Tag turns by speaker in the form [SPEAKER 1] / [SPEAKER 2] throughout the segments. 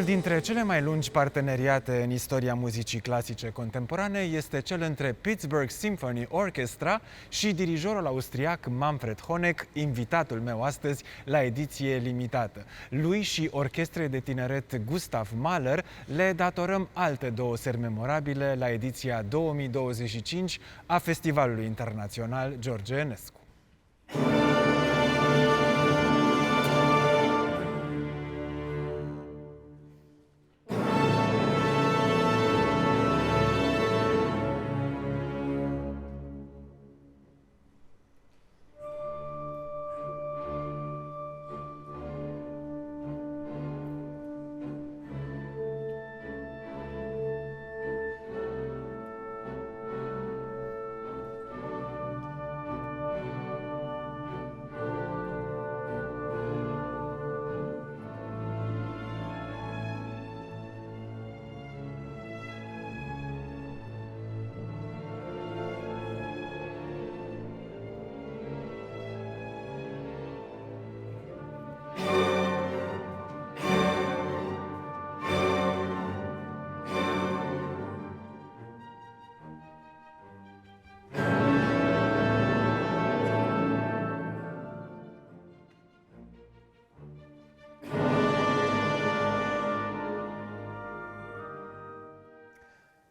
[SPEAKER 1] Unul dintre cele mai lungi parteneriate în istoria muzicii clasice contemporane este cel între Pittsburgh Symphony Orchestra și dirijorul austriac Manfred Honeck, invitatul meu astăzi la ediție limitată. Lui și Orchestrei de tineret Gustav Mahler le datorăm alte două seri memorabile la ediția 2025 a Festivalului Internațional George Enescu.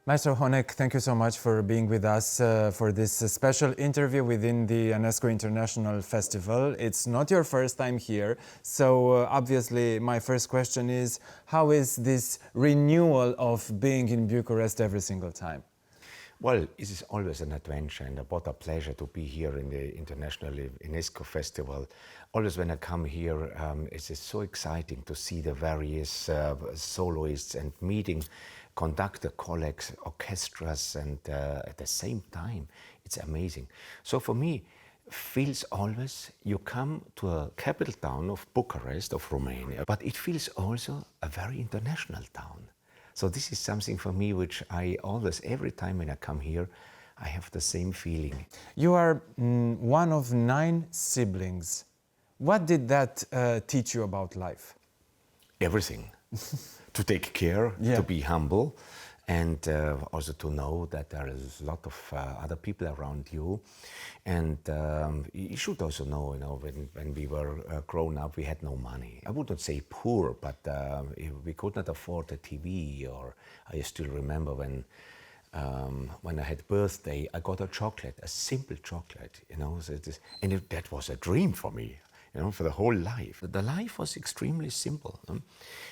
[SPEAKER 1] Maestro Honeck, thank you so much for being with us for this special interview within the Enescu International Festival. It's not your first time here, so obviously my first question is, how is this renewal of being in Bucharest every single time?
[SPEAKER 2] Well, it is always an adventure and what a pleasure to be here in the International Enescu Festival. Always when I come here, it is so exciting to see the various soloists and meeting conductor colleagues, orchestras, and at the same time, it's amazing. So for me, feels always you come to a capital town of Bucharest, of Romania, but it feels also a very international town. So this is something for me which I always, every time when I come here, I have the same feeling.
[SPEAKER 1] You are one of 9 siblings. What did that teach you about life?
[SPEAKER 2] Everything. To take care,
[SPEAKER 1] Yeah.
[SPEAKER 2] to be humble, and also to know that there is a lot of other people around you. And you should also know, when we were grown up, we had no money. I wouldn't say poor, but we could not afford a TV. Or I still remember when I had birthday, I got a chocolate, a simple chocolate, So that was a dream for me. For the whole life. The life was extremely simple.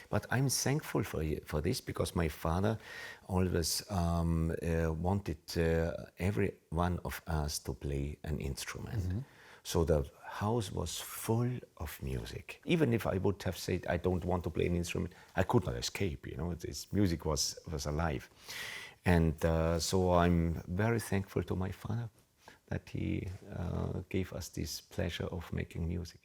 [SPEAKER 2] But I'm thankful for this because my father always wanted every one of us to play an instrument. Mm-hmm. So the house was full of music. Even if I would have said I don't want to play an instrument, I could not escape. This music was alive. And so I'm very thankful to my father that he gave us this pleasure of making music.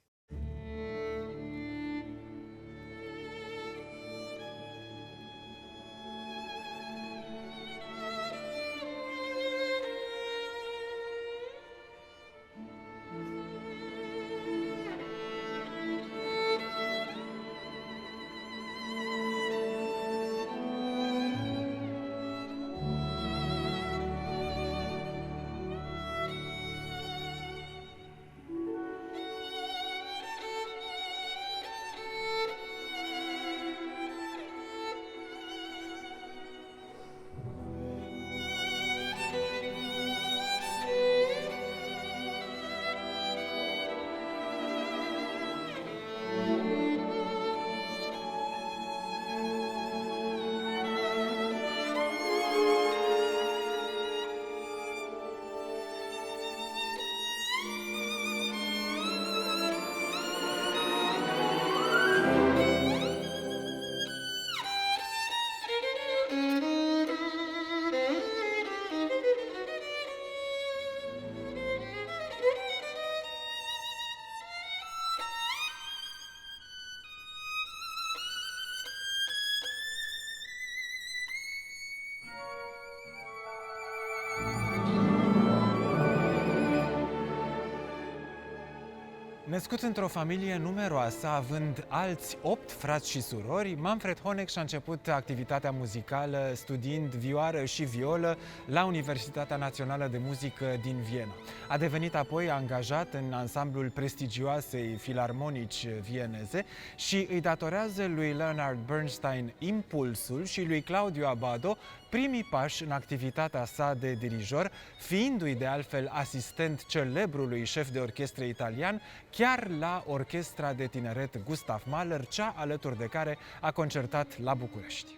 [SPEAKER 1] Născut într-o familie numeroasă, având alți 8 frați și surori, Manfred Honeck și-a început activitatea muzicală studiind vioară și violă la Universitatea Națională de Muzică din Viena. A devenit apoi angajat în ansamblul prestigioasei filarmonici vieneze și îi datorează lui Leonard Bernstein impulsul și lui Claudio Abbado primii pași în activitatea sa de dirijor, fiindu-i de altfel asistent celebrului șef de orchestră italian, chiar la Orchestra de Tineret Gustav Mahler, cea alături de care a concertat la București.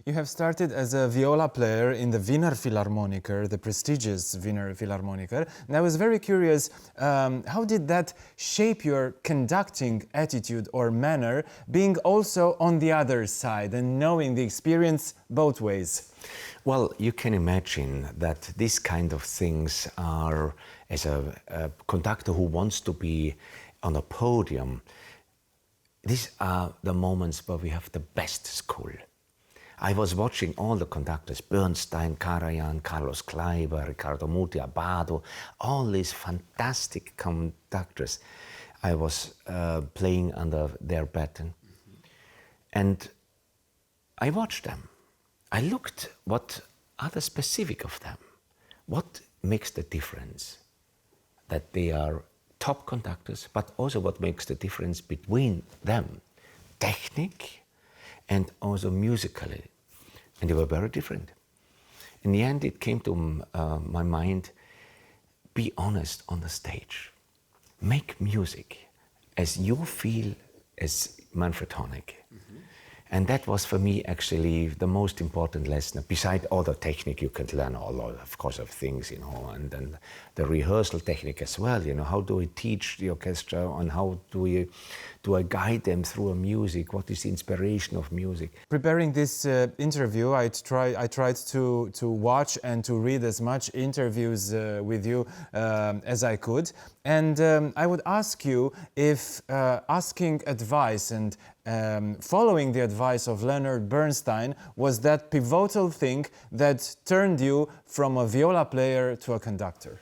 [SPEAKER 1] You have started as a viola player in the Wiener Philharmoniker, the prestigious Wiener Philharmoniker. And I was very curious, how did that shape your conducting attitude or manner, being also on the other side and knowing the experience both ways?
[SPEAKER 2] Well, you can imagine that these kind of things are, as a conductor who wants to be on a podium, these are the moments where we have the best school. I was watching all the conductors, Bernstein, Karajan, Carlos Kleiber, Riccardo Muti, Abbado, all these fantastic conductors. I was playing under their baton. And I watched them. I looked what are the specific of them. What makes the difference? That they are top conductors, but also what makes the difference between them. Technique, and also musically. And they were very different. In the end, it came to my mind, be honest on the stage. Make music as you feel as Manfred Honeck. And that was for me actually the most important lesson. Beside all the technique, you can learn a lot, of course, of things, you know, and then the rehearsal technique as well. You know, how do we teach the orchestra, and how do I guide them through a music? What is the inspiration of music?
[SPEAKER 1] Preparing this interview, I tried to watch and to read as much interviews with you as I could. And I would ask you if asking advice and following the advice of Leonard Bernstein was that pivotal thing that turned you from a viola player to a conductor.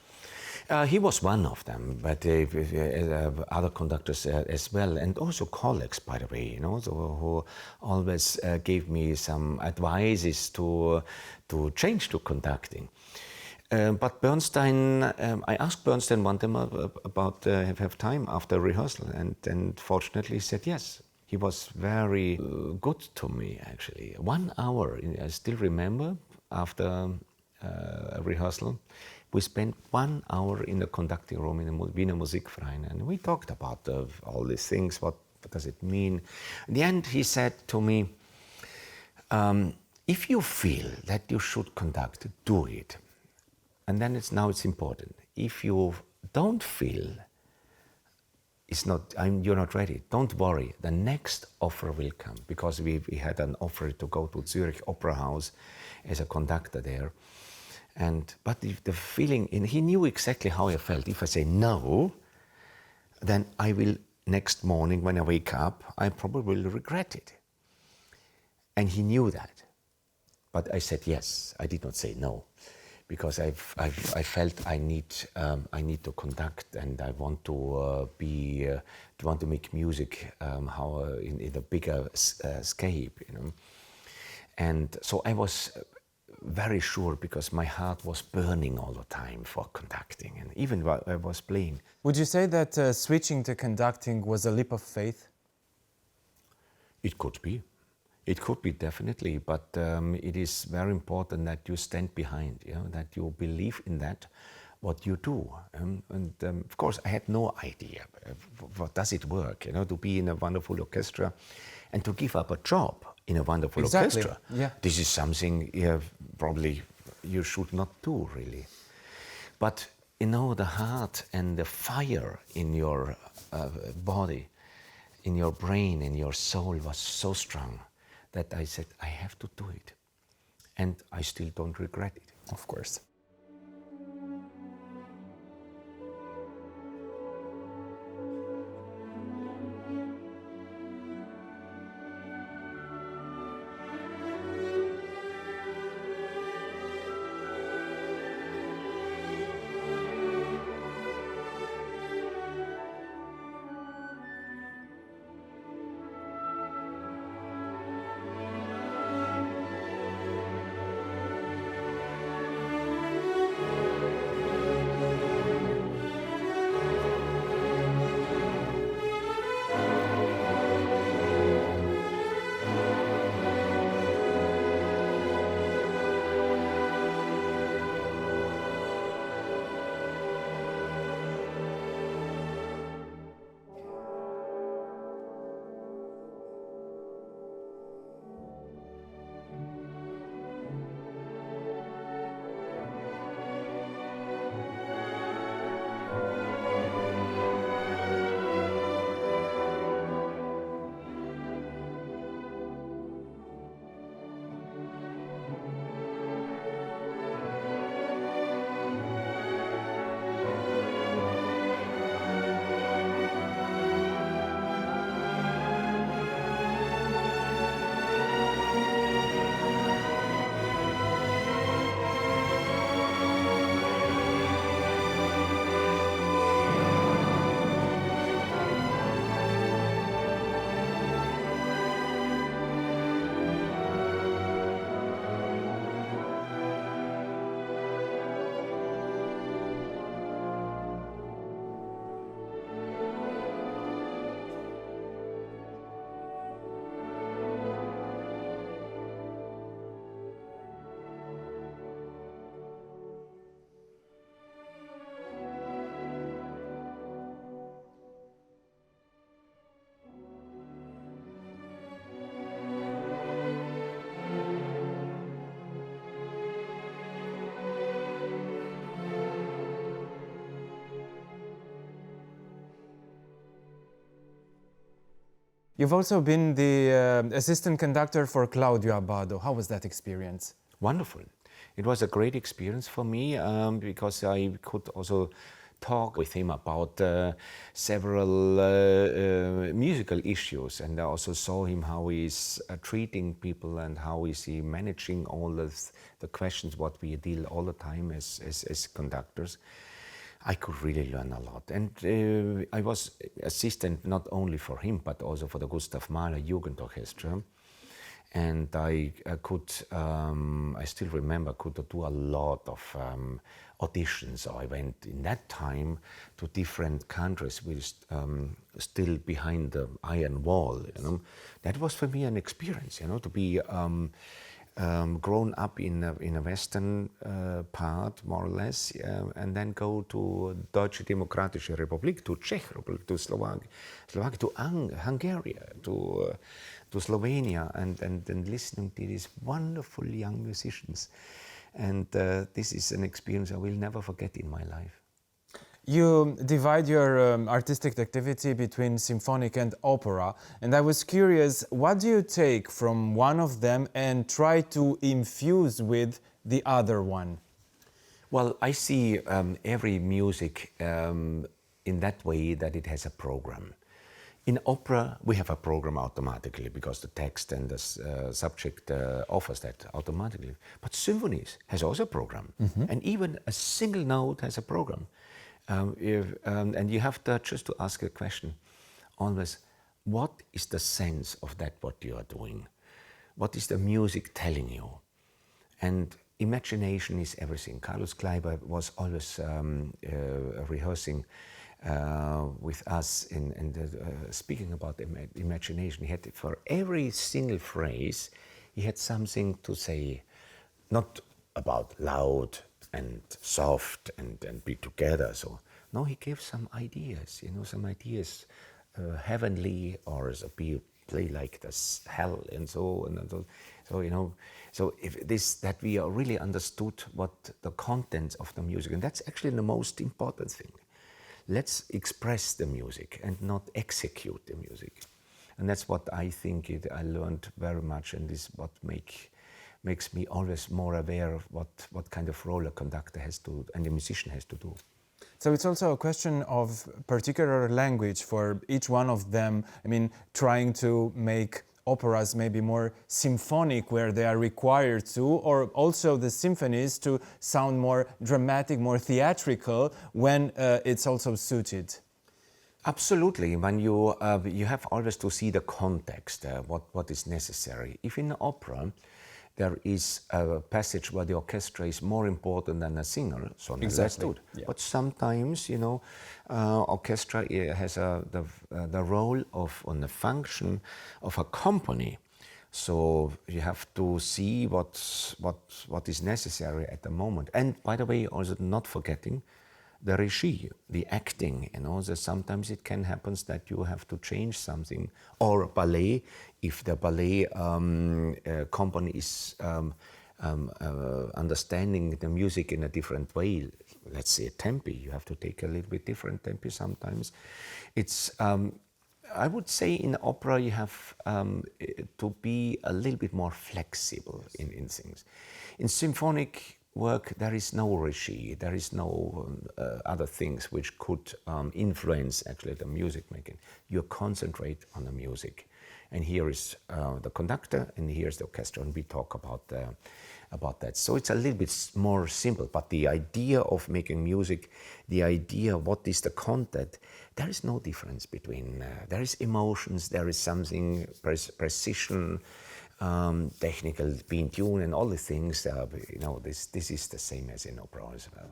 [SPEAKER 2] He was one of them, but other conductors as well, and also colleagues, by the way, you know, who always gave me some advices to change to conducting. But Bernstein, I asked Bernstein one time about have time after rehearsal, and fortunately he said yes. He was very good to me, actually. 1 hour, I still remember, after a rehearsal, we spent 1 hour in the conducting room in the Wiener Musikverein, and we talked about all these things, what does it mean. In the end, he said to me, if you feel that you should conduct, do it. And then now it's important. If you don't feel you're not ready, don't worry, the next offer will come, because we had an offer to go to Zurich Opera House as a conductor there. But the feeling, and he knew exactly how I felt. If I say no, then I will, next morning when I wake up, I probably will regret it. And he knew that. But I said yes, I did not say no, because I felt I need to conduct, and I want to make music in a bigger scale, you know. And so I was very sure, because my heart was burning all the time for conducting, and even while I was playing.
[SPEAKER 1] Would you say that switching to conducting was a leap of faith?
[SPEAKER 2] It could be. It could be, definitely, but it is very important that you stand behind, you know, that you believe in that, what you do. Of course, I had no idea, what does it work, you know, to be in a wonderful orchestra and to give up a job in a wonderful orchestra.
[SPEAKER 1] Yeah.
[SPEAKER 2] This is something probably you should not do, really. But you know, the heart and the fire in your body, in your brain, in your soul was so strong that I said, I have to do it. And I still don't regret it.
[SPEAKER 1] Of course. You've also been the assistant conductor for Claudio Abbado. How was that experience?
[SPEAKER 2] Wonderful. It was a great experience for me because I could also talk with him about several musical issues, and I also saw him how he's treating people and how is he managing all of the questions what we deal all the time as conductors. I could really learn a lot, and I was assistant not only for him but also for the Gustav Mahler Jugendorchestra. And I still remember, could do a lot of auditions. So I went in that time to different countries with still behind the iron wall. You know, that was for me an experience. You know, to be grown up in a Western part, more or less, and then go to Deutsche Demokratische Republik, to Czech Republic, to Slovakia, to Hungary, to Slovenia, and listening to these wonderful young musicians. And this is an experience I will never forget in my life.
[SPEAKER 1] You divide your artistic activity between symphonic and opera, and I was curious, what do you take from one of them and try to infuse with the other one?
[SPEAKER 2] Well, I see every music in that way that it has a program. In opera, we have a program automatically because the text and the subject offers that automatically. But symphonies has also a program, and even a single note has a program. And you have to just to ask a question always, what is the sense of that what you are doing? What is the music telling you? And imagination is everything. Carlos Kleiber was always rehearsing with us and speaking about imagination. He had, for every single phrase, he had something to say, not about loud and soft and be together. So no, he gave some ideas, you know, some ideas, heavenly or be play like this hell and so on and so you know. So if this that we are really understood what the content of the music, and that's actually the most important thing. Let's express the music and not execute the music, and that's what I think I learned very much, and this what makes me always more aware of what kind of role a conductor has to and the musician has to do.
[SPEAKER 1] So it's also a question of particular language for each one of them. I mean, trying to make operas maybe more symphonic where they are required to, or also the symphonies to sound more dramatic, more theatrical when it's also suited.
[SPEAKER 2] Absolutely. When you have always to see the context, what is necessary. If in opera there is a passage where the orchestra is more important than a singer, so let's do it. Yeah. But sometimes, you know, orchestra has the role of, on the function of a company. So you have to see what is necessary at the moment. And by the way, also not forgetting the regie, the acting, you know, so sometimes it can happen that you have to change something, or ballet, if the ballet company is understanding the music in a different way, let's say tempi, you have to take a little bit different tempi sometimes. It's, I would say in opera you have to be a little bit more flexible in things. In symphonic work, there is no regie, there is no other things which could influence actually the music making. You concentrate on the music. And here is the conductor, and here's the orchestra, and we talk about that. So it's a little bit more simple, but the idea of making music, the idea what is the content, there is no difference between, there is emotions, there is something, precision, technical, being tuned, and all the things, you know, this is the same as in opera as well.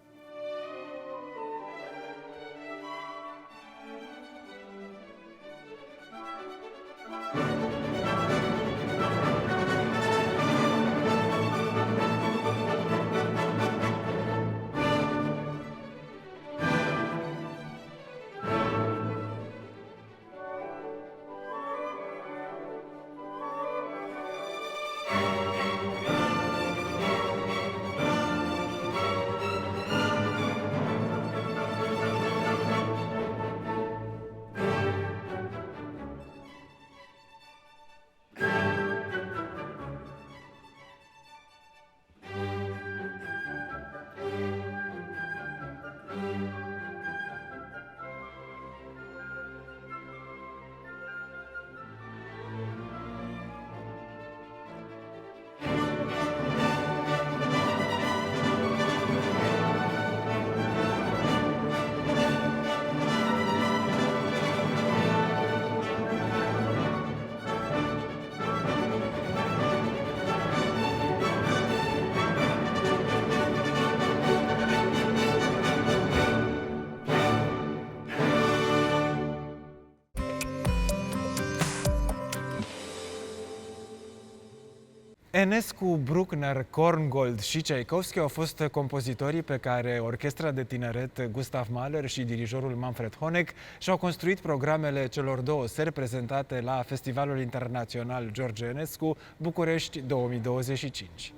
[SPEAKER 1] Enescu, Bruckner, Korngold și Tchaikovsky au fost compozitorii pe care Orchestra de Tineret Gustav Mahler și dirijorul Manfred Honeck și-au construit programele celor două seri prezentate la Festivalul Internațional George Enescu București 2025.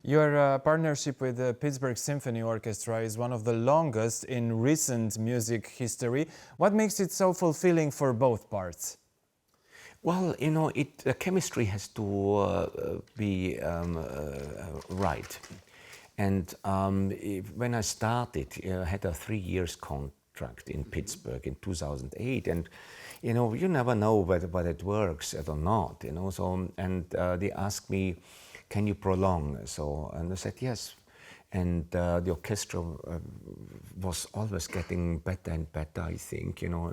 [SPEAKER 1] Your partnership with the Pittsburgh Symphony Orchestra is one of the longest in recent music history. What makes it so fulfilling for both parts?
[SPEAKER 2] Well, you know, the chemistry has to be right. And when I started, I had a 3 years contract in Pittsburgh in 2008, and you know, you never know whether it works or not, you know. So, and they asked me, can you prolong? So, and I said, yes. And the orchestra was always getting better and better, I think, you know.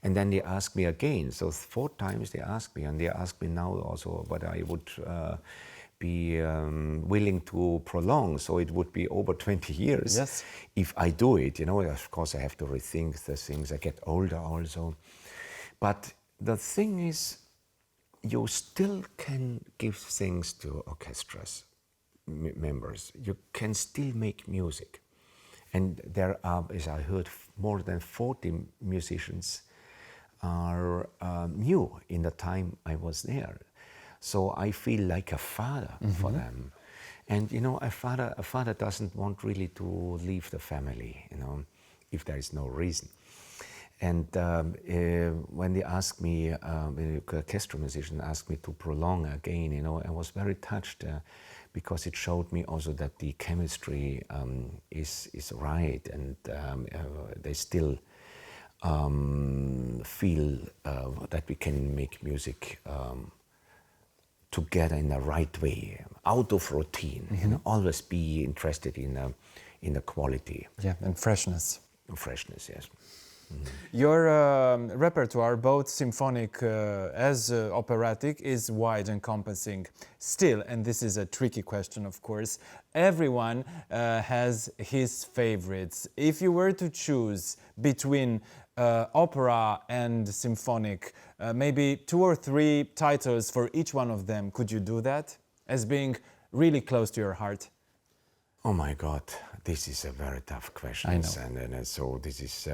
[SPEAKER 2] And then they asked me again. So 4 times they asked me, and they asked me now also whether I would be willing to prolong. So it would be over 20 years.
[SPEAKER 1] Yes.
[SPEAKER 2] If I do it, you know. Of course, I have to rethink the things. I get older also. But the thing is, you still can give things to orchestras members. You can still make music. And there are, as I heard, more than 40 musicians are new in the time I was there. So I feel like a father for them. And you know, a father doesn't want really to leave the family, you know, if there is no reason. And when they asked me, the orchestra musician asked me to prolong again, you know, I was very touched because it showed me also that the chemistry is right, and they still feel that we can make music together in the right way, out of routine, you know, always be interested in the quality.
[SPEAKER 1] Yeah, and freshness.
[SPEAKER 2] Freshness, yes.
[SPEAKER 1] Your repertoire, both symphonic as operatic, is wide encompassing. Still, and this is a tricky question, of course, everyone has his favorites. If you were to choose between opera and symphonic, maybe 2 or 3 titles for each one of them, could you do that as being really close to your heart?
[SPEAKER 2] Oh my God, this is a very tough question.
[SPEAKER 1] I know.
[SPEAKER 2] And so this is...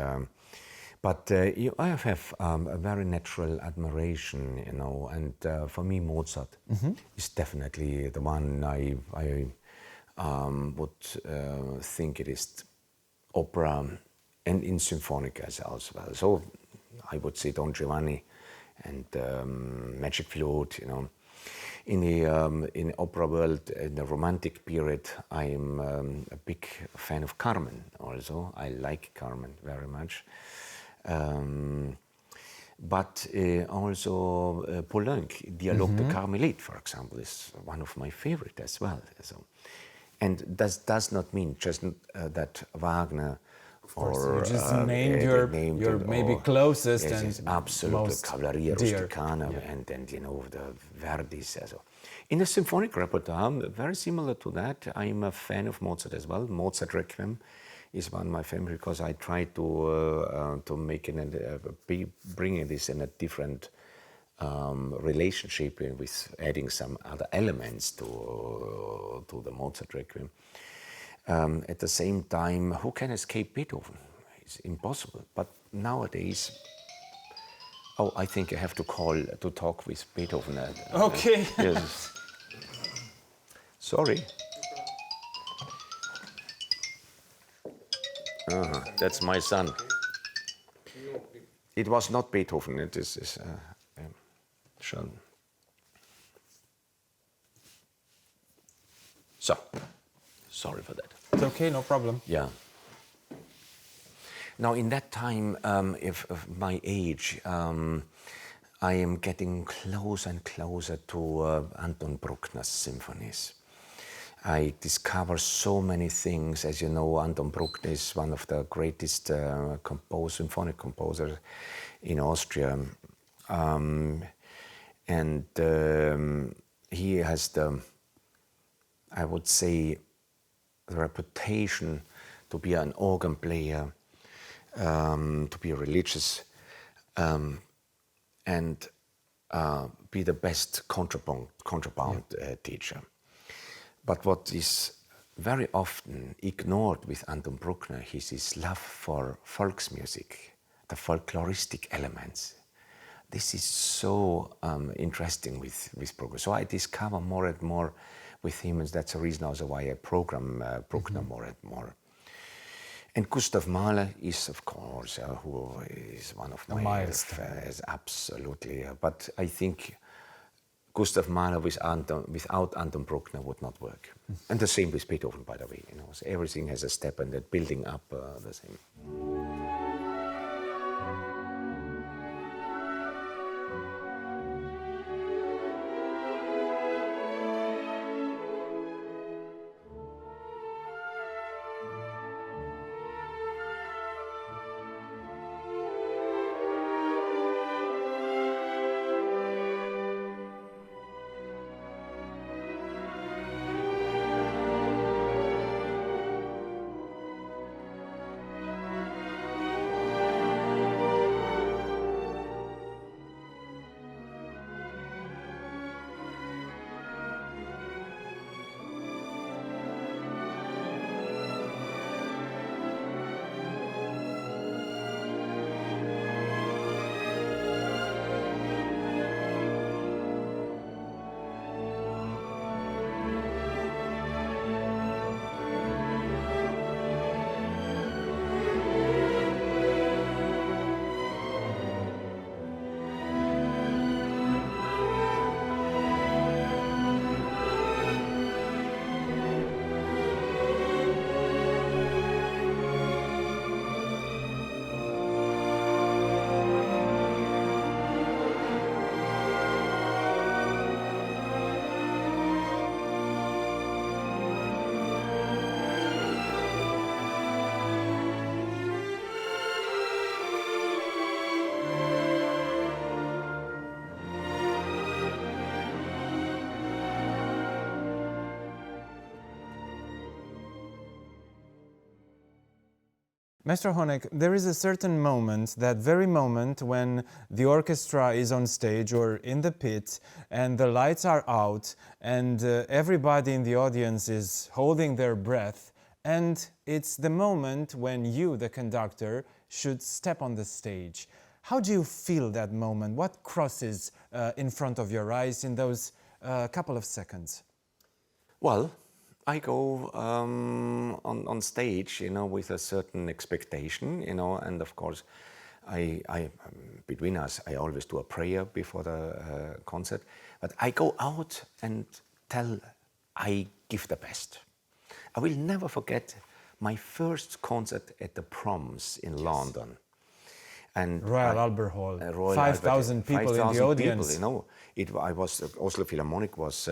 [SPEAKER 2] But I have a very natural admiration, you know, and for me Mozart is definitely the one I would think it is opera and in symphonic as well. So I would say Don Giovanni and Magic Flute, you know. In the opera world, in the Romantic period, I'm a big fan of Carmen also. I like Carmen very much. But also Poulenc, Dialogue de Carmelite, for example, is one of my favorite as well. So, and that does not mean just that Wagner
[SPEAKER 1] or you just named your maybe closest and
[SPEAKER 2] absolute
[SPEAKER 1] most
[SPEAKER 2] Cavalleria
[SPEAKER 1] dear.
[SPEAKER 2] Rusticana, and you know the Verdi's. So. In the symphonic repertoire, very similar to that, I'm a fan of Mozart as well. Mozart Requiem is one of my favorites because I try to make it bringing this in a different relationship with adding some other elements to the Mozart Requiem. At the same time, who can escape Beethoven? It's impossible. But nowadays, I think I have to talk with Beethoven.
[SPEAKER 1] Okay.
[SPEAKER 2] Yes. Sorry. That's my son. It was not Beethoven. It is Sean. So, sorry for that.
[SPEAKER 1] It's okay, no problem.
[SPEAKER 2] Yeah. Now, in that time, of my age, I am getting closer and closer to Anton Bruckner's symphonies. I discover so many things. As you know, Anton Bruckner is one of the greatest symphonic composers in Austria. He has I would say, the reputation to be an organ player, to be religious, and be the best contraband teacher. But what is very often ignored with Anton Bruckner is his love for folksmusic, the folkloristic elements. This is so interesting with Bruckner. So I discover more and more with him, and that's the reason also why I program Bruckner more and more. And Gustav Mahler is, of course, who is one of my favorites, absolutely. But I think Gustav Mahler without Anton Bruckner would not work. And the same with Beethoven, by the way. You know, so everything has a step, and that building up the same.
[SPEAKER 1] Mr. Honeck, there is a certain moment, that very moment when the orchestra is on stage or in the pit and the lights are out and everybody in the audience is holding their breath, and it's the moment when you, the conductor, should step on the stage. How do you feel that moment? What crosses in front of your eyes in those couple of seconds?
[SPEAKER 2] Well, I go on stage, with a certain expectation, and of course, between us, I always do a prayer before the concert. But I go out and I give the best. I will never forget my first concert at the Proms in London. And
[SPEAKER 1] Royal Albert Hall, 5,000 people in the audience.
[SPEAKER 2] People, I was Oslo Philharmonic was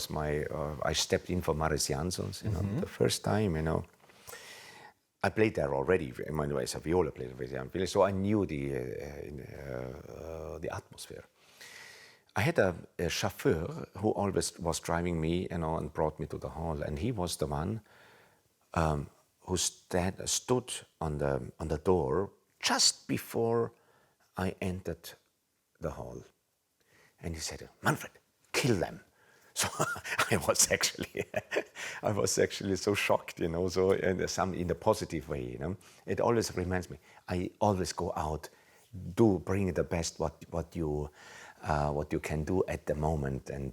[SPEAKER 2] my. I stepped in for Marius Janssons, the first time. I played there already. As a viola player with Jan, so I knew the atmosphere. I had a chauffeur who always was driving me, and brought me to the hall, and he was the one who stood on the door just before I entered the hall. And he said, "Manfred, kill them." So I was actually so shocked, so in the positive way, It always reminds me, I always go out, bring the best what you can do at the moment, and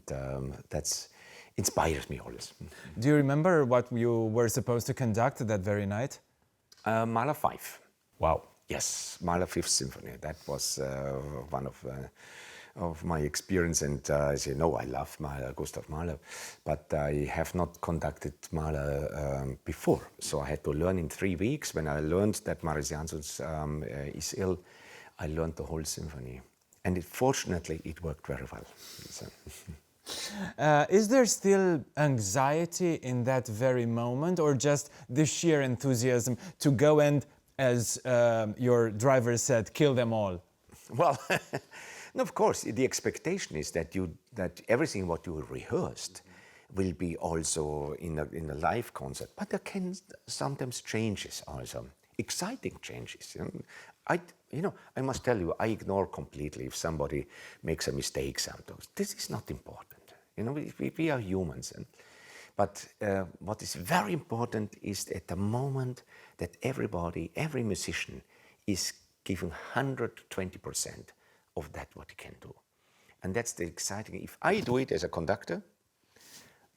[SPEAKER 2] that's inspires me always.
[SPEAKER 1] Do you remember what you were supposed to conduct that very night?
[SPEAKER 2] Mahler 5.
[SPEAKER 1] Wow.
[SPEAKER 2] Yes, Mahler Fifth Symphony. That was one of my experience, and as you know, I love Mahler, Gustav Mahler, but I have not conducted Mahler before, so I had to learn in 3 weeks. When I learned that Marius Janssons is ill, I learned the whole symphony, and fortunately, it worked very well.
[SPEAKER 1] Is there still anxiety in that very moment, or just the sheer enthusiasm to go and, as your driver said, kill them all?
[SPEAKER 2] Well, no, of course, the expectation is that everything what you rehearsed will be also in a live concert, but there can sometimes changes also, exciting changes. I must tell you, I ignore completely if somebody makes a mistake sometimes. This is not important. We are humans. But what is very important is at the moment that every musician is giving 120% of that what he can do. And that's the exciting. If I do it as a conductor,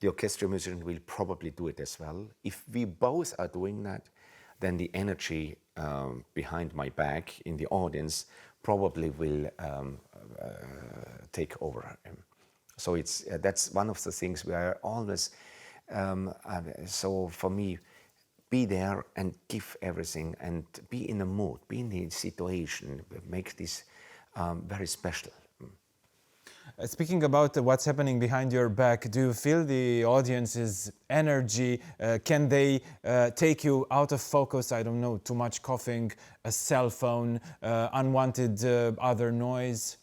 [SPEAKER 2] the orchestral musician will probably do it as well. If we both are doing that, then the energy behind my back in the audience probably will take over. So that's one of the things we are always. So for me, be there and give everything, and be in the mood, be in the situation, make this very special.
[SPEAKER 1] Speaking about what's happening behind your back, do you feel the audience's energy? Can they take you out of focus? I don't know, too much coughing, a cell phone, unwanted other noise?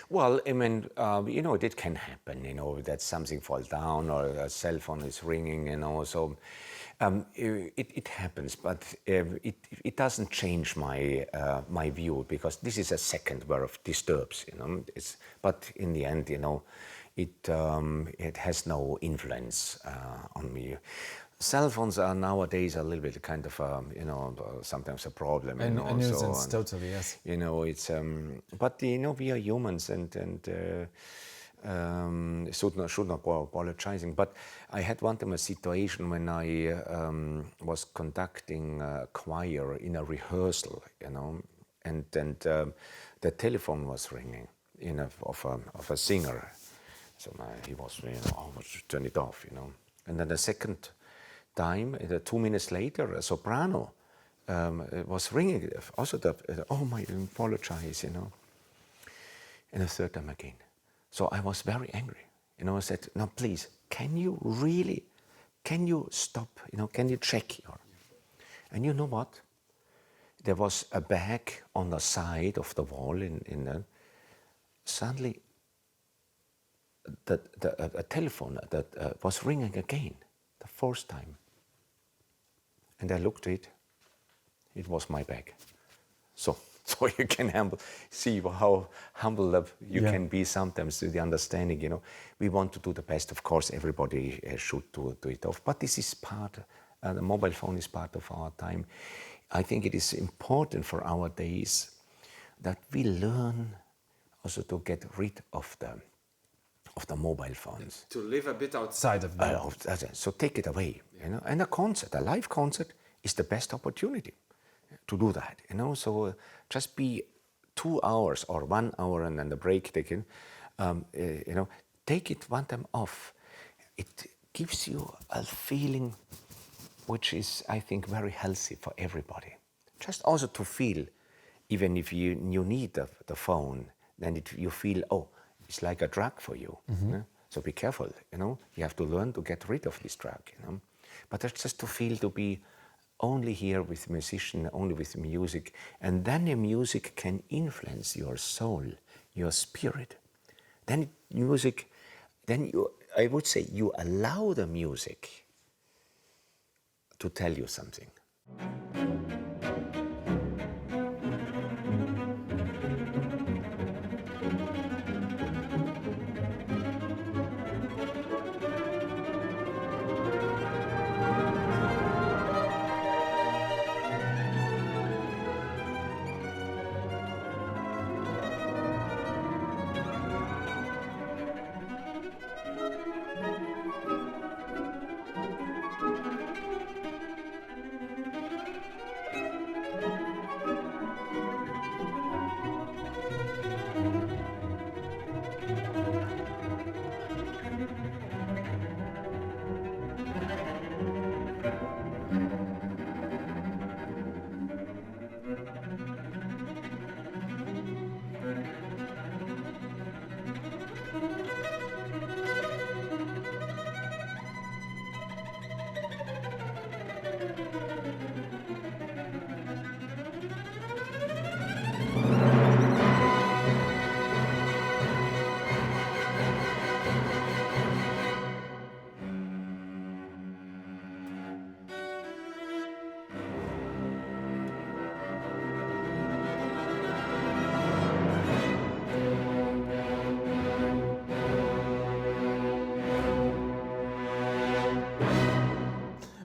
[SPEAKER 2] Well, I mean, it can happen, that something falls down or a cell phone is ringing, so it happens, but it doesn't change my view, because this is a second where it disturbs, but in the end, it has no influence on me. Cell phones are nowadays a little bit kind of, sometimes a problem.
[SPEAKER 1] A nuisance, totally, yes.
[SPEAKER 2] It's, but, we are humans, and should not go apologizing. But I had one time a situation when I was conducting a choir in a rehearsal, and the telephone was ringing, of a singer. So he was, almost turn it off, And then the second time, 2 minutes later, a soprano was ringing. Also, I apologize, And the third time again. So I was very angry. I said, "No, please, can you stop? Can you check your?" And you know what? There was a bag on the side of the wall. Suddenly, a telephone that was ringing again, the fourth time. And I looked at it. it was my bag. So you can see how humble you can be sometimes to the understanding, you know. We want to do the best, of course, everybody should do it off. But this is part, the mobile phone is part of our time. I think it is important for our days that we learn also to get rid of the mobile phones.
[SPEAKER 1] To live a bit outside of them.
[SPEAKER 2] So take it away, you know. And a live concert is the best opportunity to do that, you know. So just be 2 hours or 1 hour and then the break taken, you know, take it one time off. It gives you a feeling which is, I think, very healthy for everybody. Just also to feel, even if you need the phone, then you feel, oh, it's like a drug for you. You know? So be careful, you know. You have to learn to get rid of this drug, you know. But that's just to feel to be only here with musician, only with music, and then the music can influence your soul, your spirit. Then music, I would say, you allow the music to tell you something.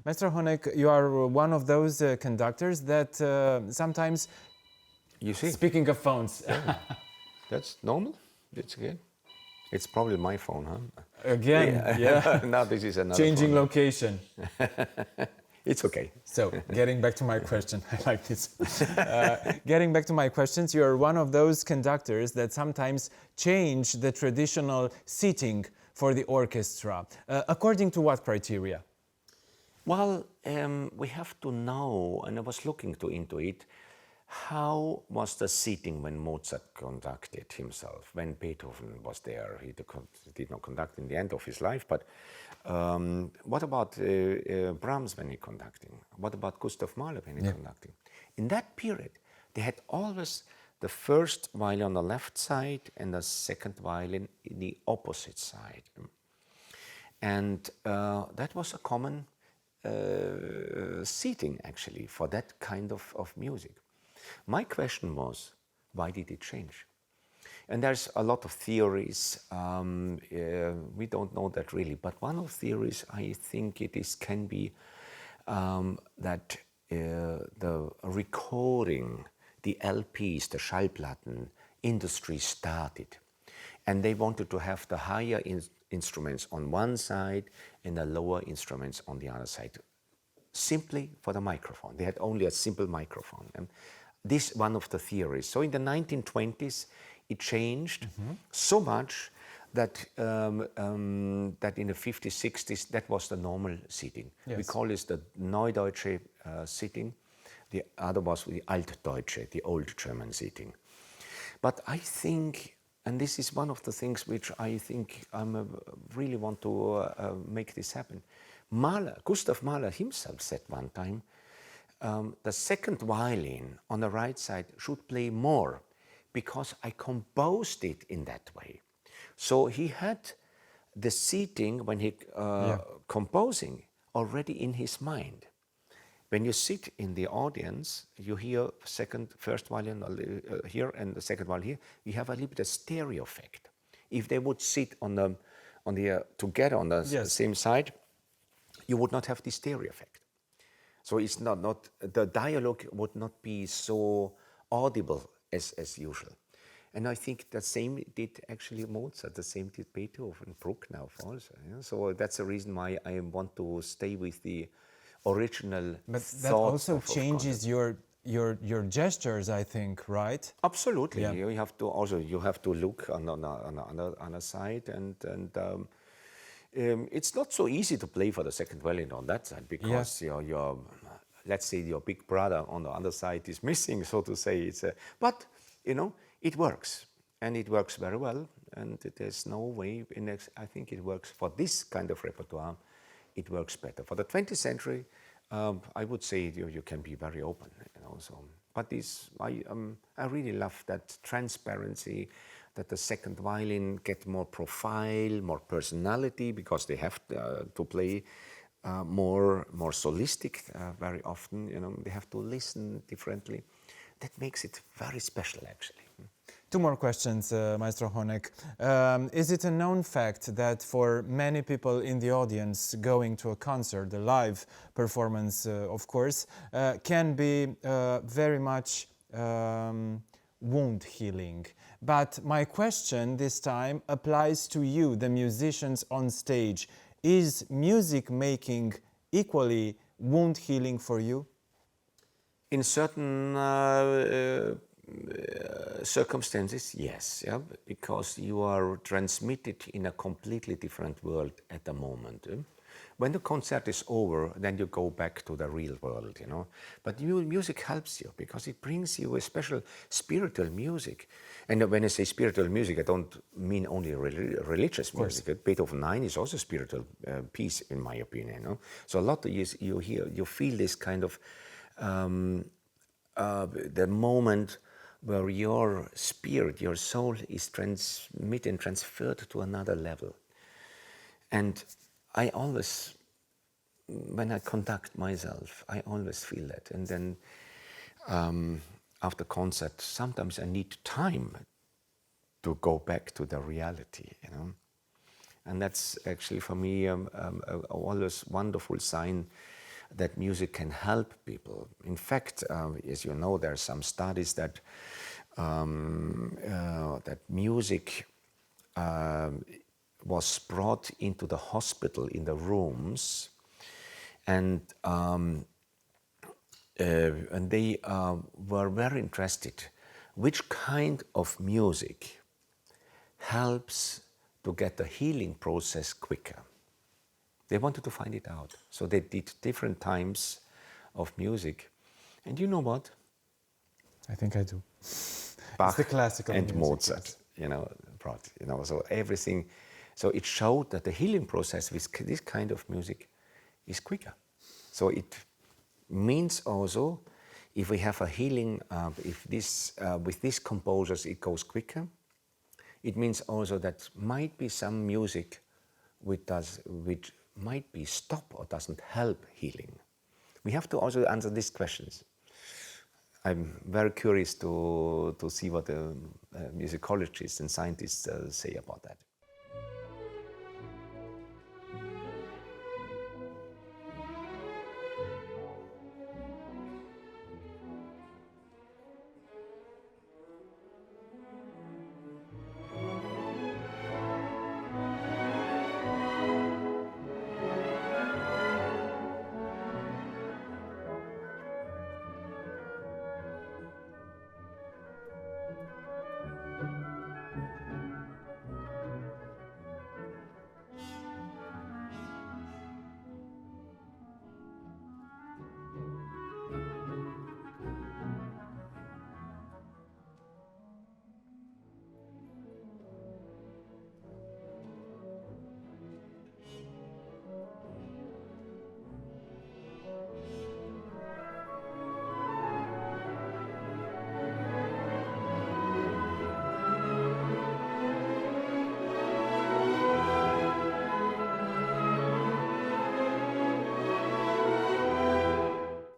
[SPEAKER 1] Mr. Honeck, you are one of those conductors that sometimes,
[SPEAKER 2] You see,
[SPEAKER 1] speaking of phones,
[SPEAKER 2] that's normal. It's good. It's probably my phone, huh?
[SPEAKER 1] again, yeah,
[SPEAKER 2] Now this is another
[SPEAKER 1] changing
[SPEAKER 2] phone.
[SPEAKER 1] location.
[SPEAKER 2] It's okay.
[SPEAKER 1] So, getting back to my question, I like this. Getting back to my questions, you are one of those conductors that sometimes change the traditional seating for the orchestra. According to what criteria?
[SPEAKER 2] Well, we have to know, and I was looking into it, how was the seating when Mozart conducted himself, when Beethoven was there? He did not conduct in the end of his life, but what about Brahms when he conducting? What about Gustav Mahler when he conducting? In that period, they had always the first violin on the left side and the second violin in the opposite side. And that was a common seating, actually, for that kind of music. My question was, why did it change? And there's a lot of theories. We don't know that really, but one of the theories, I think can be that the recording, the LPs, the Schallplatten industry started, and they wanted to have the higher instruments on one side and the lower instruments on the other side, simply for the microphone. They had only a simple microphone. And this is one of the theories. So in the 1920s, it changed so much that that in the 50s, 60s, that was the normal seating. Yes. We call this the Neudeutsche seating. The other was the Altdeutsche, the old German seating. But I think, and this is one of the things which I think I really want to make this happen. Gustav Mahler himself said one time, the second violin on the right side should play more because I composed it in that way. So he had the seating when he composing already in his mind. when you sit in the audience, you hear first violin here and the second violin here. You have a little bit of stereo effect. If they would sit together on the same side, you would not have the stereo effect. So it's not the dialogue would not be so audible as usual. And I think the same did actually Mozart, the same did Beethoven, Bruckner also. Yeah? So that's the reason why I want to stay with the original
[SPEAKER 1] But
[SPEAKER 2] thoughts.
[SPEAKER 1] that also
[SPEAKER 2] of
[SPEAKER 1] changes your gestures, I think, right?
[SPEAKER 2] Absolutely.
[SPEAKER 1] Yeah.
[SPEAKER 2] You have to look on the other side, and it's not so easy to play for the second violin on that side because your let's say your big brother on the other side is missing, so to say. But it works, and it works very well, and there's no way I think it works for this kind of repertoire. It works better for the 20th century. I would say you can be very open, So, but I really love that transparency, that the second violin get more profile, more personality, because they have to play more solistic very often. They have to listen differently. That makes it very special, actually.
[SPEAKER 1] Two more questions, Maestro Honeck. Is it a known fact that for many people in the audience going to a concert, the live performance, of course, can be very much wound healing? But my question this time applies to you, the musicians on stage. Is music making equally wound healing for you?
[SPEAKER 2] In certain circumstances, yes, because you are transmitted in a completely different world at the moment. When the concert is over, then you go back to the real world, But music helps you because it brings you a special spiritual music. And when I say spiritual music, I don't mean only religious music. Beethoven 9 is also a spiritual piece, in my opinion. So a lot of you feel this kind of the moment where your spirit, your soul is transmitted and transferred to another level. And I always, when I conduct myself, I always feel that. And then after concert, sometimes I need time to go back to the reality, And that's actually for me always wonderful sign that music can help people. In fact, as you know, there are some studies that that music was brought into the hospital in the rooms, and they were very interested which kind of music helps to get the healing process quicker. They wanted to find it out. So they did different types of music. And you know what?
[SPEAKER 1] I think I do.
[SPEAKER 2] Bach
[SPEAKER 1] it's the classical
[SPEAKER 2] and
[SPEAKER 1] music,
[SPEAKER 2] Mozart,
[SPEAKER 1] yes.
[SPEAKER 2] brought, so everything. So it showed that the healing process with this kind of music is quicker. So it means also, if we have a healing, with these composers it goes quicker, it means also that might be some music which might be stop or doesn't help healing. We have to also answer these questions. I'm very curious to see what the musicologists and scientists say about that.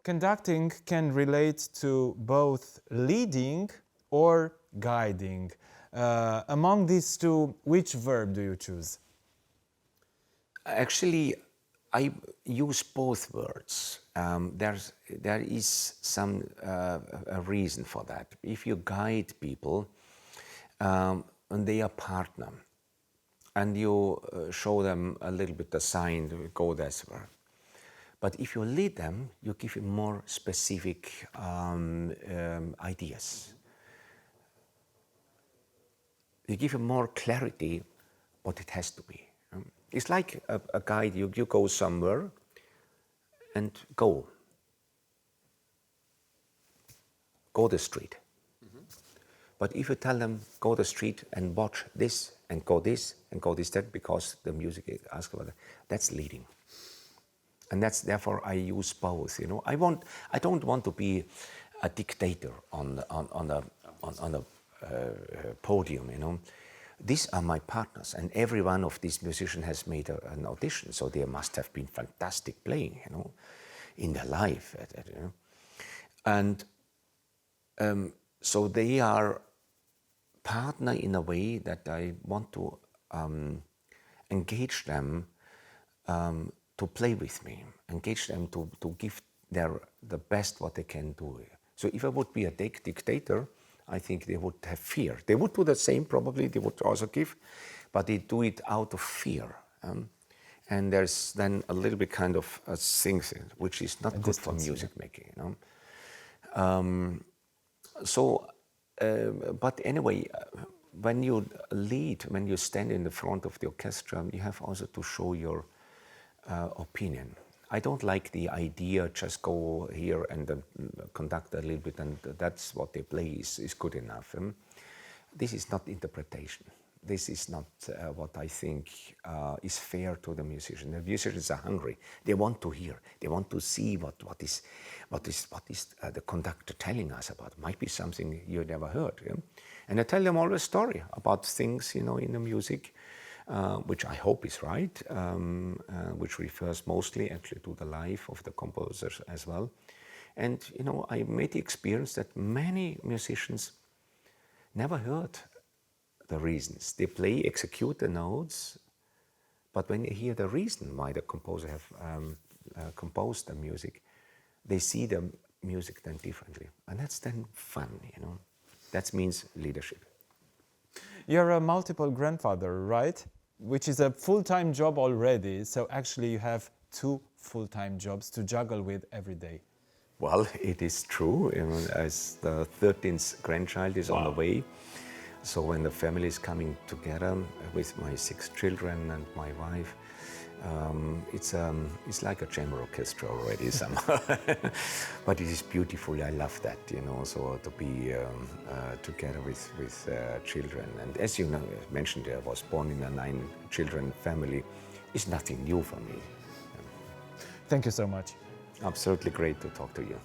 [SPEAKER 1] Conducting can relate to both leading or guiding. Among these two, which verb do you choose?
[SPEAKER 2] Actually, I use both words. There is some a reason for that. If you guide people and they are partner, and you show them a little bit the sign to go this way. But if you lead them, you give them more specific ideas. You give them more clarity what it has to be. It's like a guide, you go somewhere and go the street. Mm-hmm. But if you tell them, go the street and watch this and go this that, because the music asks about that, that's leading. And that's therefore I use both. You know, I don't want to be a dictator on the podium. You know, these are my partners, and every one of these musicians has made an audition, so they must have been fantastic playing. You know, in their life, you know, and so they are partner in a way that I want to engage them. To play with me, engage them to give the best what they can do. So if I would be a dictator, I think they would have fear. They would do the same probably, they would also give, but they do it out of fear. And there's then a little bit kind of a thing which is not good for music making, you know. But anyway, when you lead, when you stand in the front of the orchestra, you have also to show your opinion. I don't like the idea just go here and conduct a little bit and that's what they play is good enough. This is not interpretation. This is not what I think is fair to the musician. The musicians are hungry. They want to hear. They want to see what is the conductor telling us about. Might be something you never heard. Yeah? And I tell them always a story about things, you know, in the music. Which I hope is right, which refers mostly actually to the life of the composers as well. And, you know, I made the experience that many musicians never heard the reasons. They execute the notes, but when they hear the reason why the composer have composed the music, they see the music then differently. And that's then fun, you know. That means leadership.
[SPEAKER 1] You're a multiple grandfather, right? Which is a full-time job already. So actually you have 2 full-time jobs to juggle with every day.
[SPEAKER 2] Well, it is true. As the 13th grandchild is on the way. So when the family is coming together with my 6 children and my wife, it's like a chamber orchestra already somehow. But it is beautiful. I love that, you know, so to be together with children. And as you know, mentioned, I was born in a 9-children family. It's nothing new for me.
[SPEAKER 1] Thank you so much.
[SPEAKER 2] Absolutely great to talk to you.